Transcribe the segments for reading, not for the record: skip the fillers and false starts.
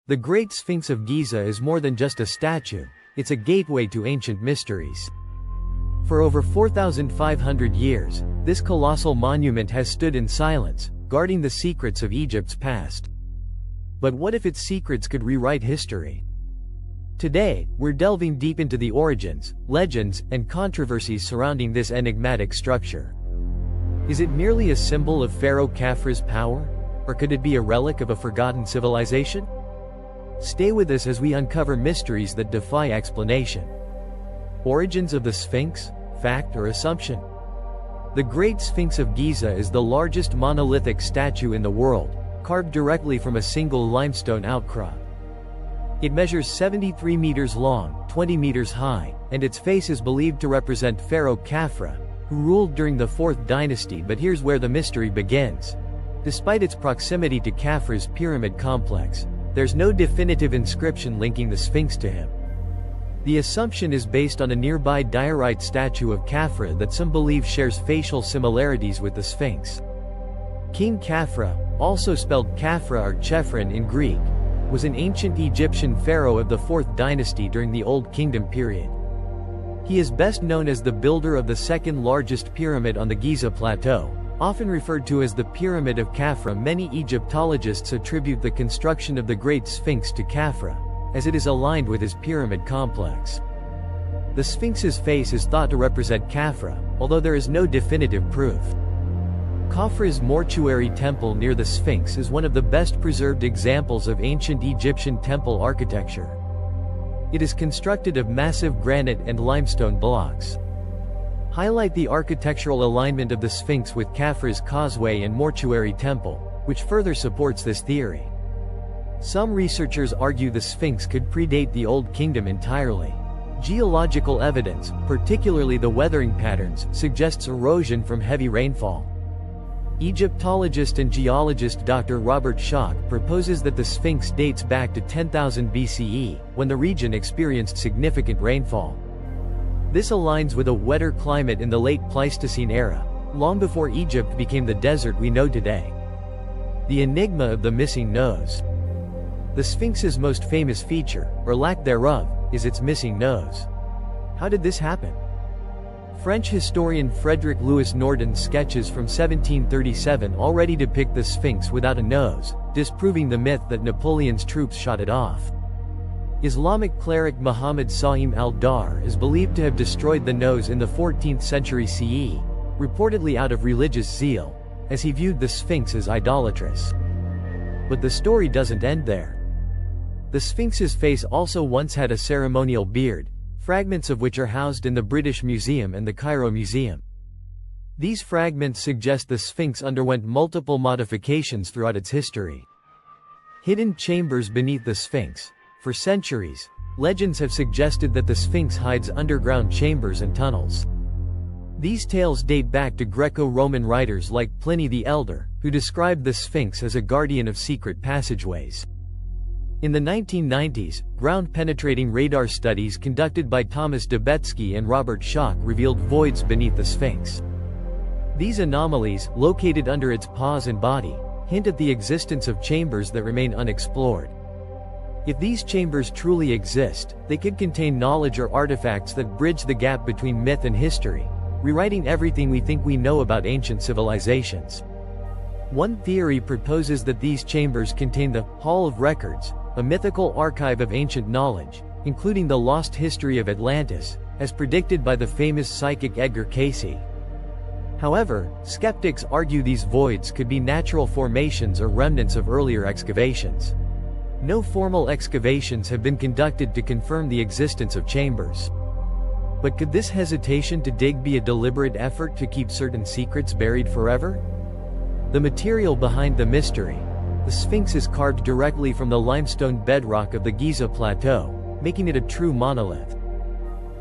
The Great Sphinx of Giza is more than just a statue, it's a gateway to ancient mysteries. For over 4,500 years, this colossal monument has stood in silence, guarding the secrets of Egypt's past. But what if its secrets could rewrite history? Today, we're delving deep into the origins, legends, and controversies surrounding this enigmatic structure. Is it merely a symbol of Pharaoh Khafre's power? Or could it be a relic of a forgotten civilization? Stay with us as we uncover mysteries that defy explanation. Origins of the Sphinx? Fact or assumption? The Great Sphinx of Giza is the largest monolithic statue in the world, carved directly from a single limestone outcrop. It measures 73 meters long, 20 meters high, and its face is believed to represent Pharaoh Khafre, who ruled during the 4th dynasty. But here's where the mystery begins. Despite its proximity to Khafre's pyramid complex, there's no definitive inscription linking the Sphinx to him. The assumption is based on a nearby diorite statue of Khafre that some believe shares facial similarities with the Sphinx. King Khafre, also spelled Khafre or Chephren in Greek, was an ancient Egyptian pharaoh of the 4th dynasty during the Old Kingdom period. He is best known as the builder of the second largest pyramid on the Giza Plateau, often referred to as the Pyramid of Khafre. Many Egyptologists attribute the construction of the Great Sphinx to Khafre, as it is aligned with his pyramid complex. The Sphinx's face is thought to represent Khafre, although there is no definitive proof. Khafre's mortuary temple near the Sphinx is one of the best preserved examples of ancient Egyptian temple architecture. It is constructed of massive granite and limestone blocks. Highlight the architectural alignment of the Sphinx with Khafre's causeway and mortuary temple, which further supports this theory. Some researchers argue the Sphinx could predate the Old Kingdom entirely. Geological evidence, particularly the weathering patterns, suggests erosion from heavy rainfall. Egyptologist and geologist Dr. Robert Schoch proposes that the Sphinx dates back to 10,000 BCE, when the region experienced significant rainfall. This aligns with a wetter climate in the late Pleistocene era, long before Egypt became the desert we know today. The enigma of the missing nose. The Sphinx's most famous feature, or lack thereof, is its missing nose. How did this happen? French historian Frédéric Louis Nordon's sketches from 1737 already depict the Sphinx without a nose, disproving the myth that Napoleon's troops shot it off. Islamic cleric Muhammad Sa'im al-Dar is believed to have destroyed the nose in the 14th century CE, reportedly out of religious zeal, as he viewed the Sphinx as idolatrous. But the story doesn't end there. The Sphinx's face also once had a ceremonial beard, fragments of which are housed in the British Museum and the Cairo Museum. These fragments suggest the Sphinx underwent multiple modifications throughout its history. Hidden chambers beneath the Sphinx. For centuries, legends have suggested that the Sphinx hides underground chambers and tunnels. These tales date back to Greco-Roman writers like Pliny the Elder, who described the Sphinx as a guardian of secret passageways. In the 1990s, ground-penetrating radar studies conducted by Thomas Debetsky and Robert Schoch revealed voids beneath the Sphinx. These anomalies, located under its paws and body, hint at the existence of chambers that remain unexplored. If these chambers truly exist, they could contain knowledge or artifacts that bridge the gap between myth and history, rewriting everything we think we know about ancient civilizations. One theory proposes that these chambers contain the Hall of Records, a mythical archive of ancient knowledge, including the lost history of Atlantis, as predicted by the famous psychic Edgar Cayce. However, skeptics argue these voids could be natural formations or remnants of earlier excavations. No formal excavations have been conducted to confirm the existence of chambers. But could this hesitation to dig be a deliberate effort to keep certain secrets buried forever? The material behind the mystery. The Sphinx is carved directly from the limestone bedrock of the Giza Plateau, making it a true monolith.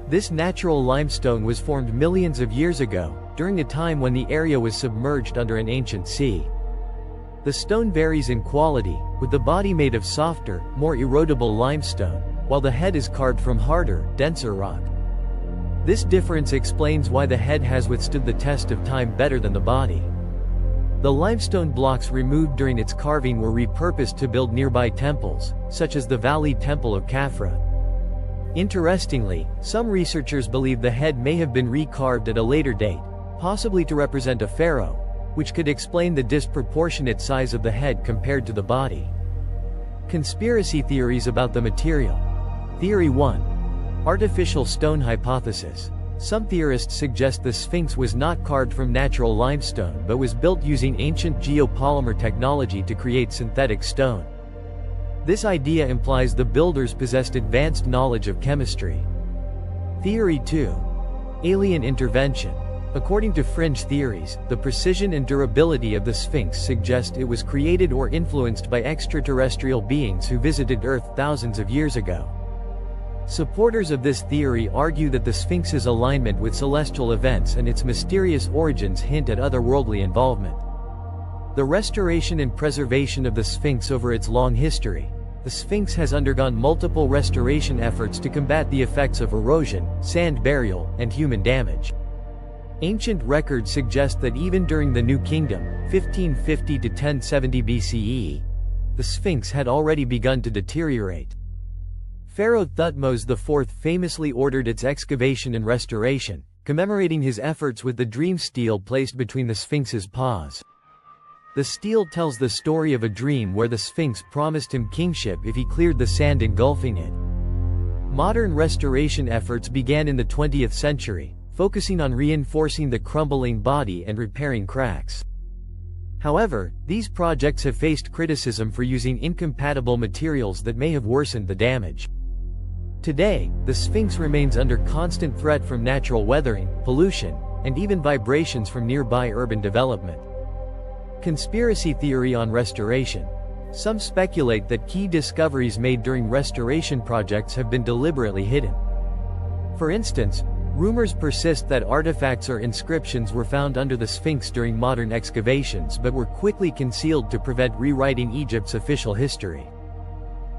This natural limestone was formed millions of years ago, during a time when the area was submerged under an ancient sea. The stone varies in quality, with the body made of softer, more erodible limestone, while the head is carved from harder, denser rock. This difference explains why the head has withstood the test of time better than the body. The limestone blocks removed during its carving were repurposed to build nearby temples, such as the Valley Temple of Khafra. Interestingly, some researchers believe the head may have been recarved at a later date, possibly to represent a pharaoh, which could explain the disproportionate size of the head compared to the body. Conspiracy theories about the material. Theory 1. Artificial stone hypothesis. Some theorists suggest the Sphinx was not carved from natural limestone but was built using ancient geopolymer technology to create synthetic stone. This idea implies the builders possessed advanced knowledge of chemistry. Theory 2. Alien intervention. According to fringe theories, the precision and durability of the Sphinx suggest it was created or influenced by extraterrestrial beings who visited Earth thousands of years ago. Supporters of this theory argue that the Sphinx's alignment with celestial events and its mysterious origins hint at otherworldly involvement. The restoration and preservation of the Sphinx. Over its long history, the Sphinx has undergone multiple restoration efforts to combat the effects of erosion, sand burial, and human damage. Ancient records suggest that even during the New Kingdom, 1550 to 1070 BCE, the Sphinx had already begun to deteriorate. Pharaoh Thutmose IV famously ordered its excavation and restoration, commemorating his efforts with the dream stele placed between the Sphinx's paws. The stele tells the story of a dream where the Sphinx promised him kingship if he cleared the sand engulfing it. Modern restoration efforts began in the 20th century, focusing on reinforcing the crumbling body and repairing cracks. However, these projects have faced criticism for using incompatible materials that may have worsened the damage. Today, the Sphinx remains under constant threat from natural weathering, pollution, and even vibrations from nearby urban development. Conspiracy theory on restoration. Some speculate that key discoveries made during restoration projects have been deliberately hidden. For instance, rumors persist that artifacts or inscriptions were found under the Sphinx during modern excavations but were quickly concealed to prevent rewriting Egypt's official history.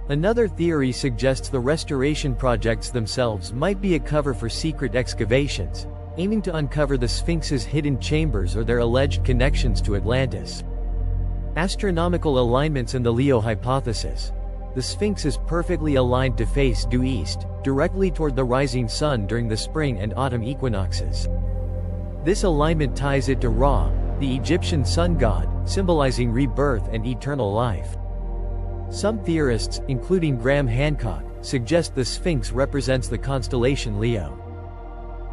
Another theory suggests the restoration projects themselves might be a cover for secret excavations, aiming to uncover the Sphinx's hidden chambers or their alleged connections to Atlantis. Astronomical alignments and the Leo hypothesis. The Sphinx is perfectly aligned to face due east, directly toward the rising sun during the spring and autumn equinoxes. This alignment ties it to Ra, the Egyptian sun god, symbolizing rebirth and eternal life. Some theorists, including Graham Hancock, suggest the Sphinx represents the constellation Leo.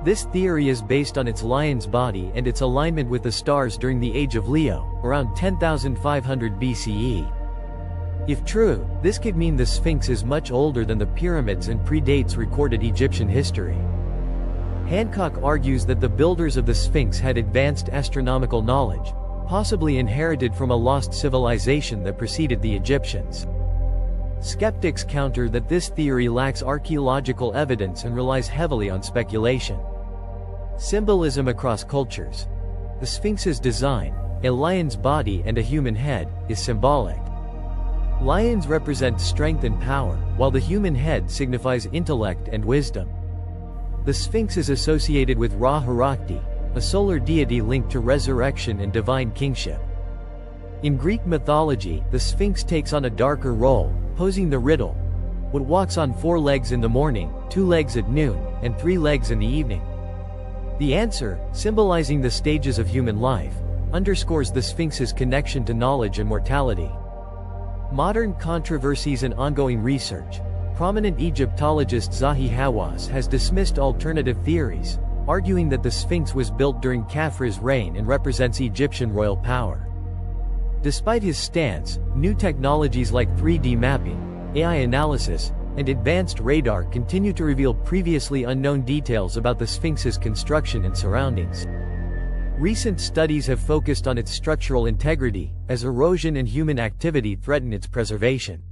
This theory is based on its lion's body and its alignment with the stars during the age of Leo, around 10,500 BCE. If true, this could mean the Sphinx is much older than the pyramids and predates recorded Egyptian history. Hancock argues that the builders of the Sphinx had advanced astronomical knowledge, possibly inherited from a lost civilization that preceded the Egyptians. Skeptics counter that this theory lacks archaeological evidence and relies heavily on speculation. Symbolism across cultures. The Sphinx's design, a lion's body and a human head, is symbolic. Lions represent strength and power, while the human head signifies intellect and wisdom. The Sphinx is associated with Ra Harakti, a solar deity linked to resurrection and divine kingship. In Greek mythology, the Sphinx takes on a darker role, posing the riddle: what walks on 4 legs in the morning, 2 legs at noon, and 3 legs in the evening? The answer, symbolizing the stages of human life, underscores the Sphinx's connection to knowledge and mortality. Modern controversies and ongoing research. Prominent Egyptologist Zahi Hawass has dismissed alternative theories, arguing that the Sphinx was built during Khafra's reign and represents Egyptian royal power. Despite his stance, new technologies like 3D mapping, AI analysis, and advanced radar continue to reveal previously unknown details about the Sphinx's construction and surroundings. Recent studies have focused on its structural integrity, as erosion and human activity threaten its preservation.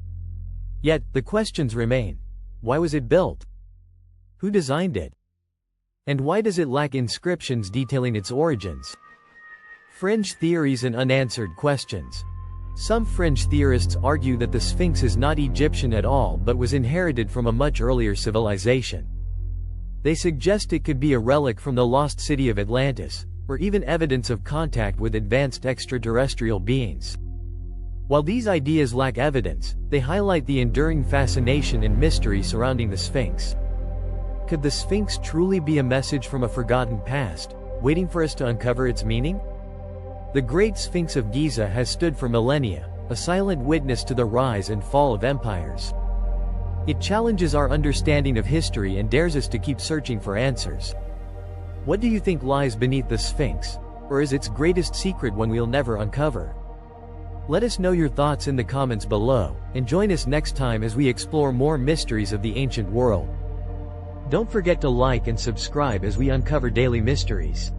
Yet, the questions remain. Why was it built? Who designed it? And why does it lack inscriptions detailing its origins? Fringe theories and unanswered questions. Some fringe theorists argue that the Sphinx is not Egyptian at all but was inherited from a much earlier civilization. They suggest it could be a relic from the lost city of Atlantis, or even evidence of contact with advanced extraterrestrial beings. While these ideas lack evidence, they highlight the enduring fascination and mystery surrounding the Sphinx. Could the Sphinx truly be a message from a forgotten past, waiting for us to uncover its meaning? The Great Sphinx of Giza has stood for millennia, a silent witness to the rise and fall of empires. It challenges our understanding of history and dares us to keep searching for answers. What do you think lies beneath the Sphinx, or is its greatest secret one we'll never uncover? Let us know your thoughts in the comments below, and join us next time as we explore more mysteries of the ancient world. Don't forget to like and subscribe as we uncover daily mysteries.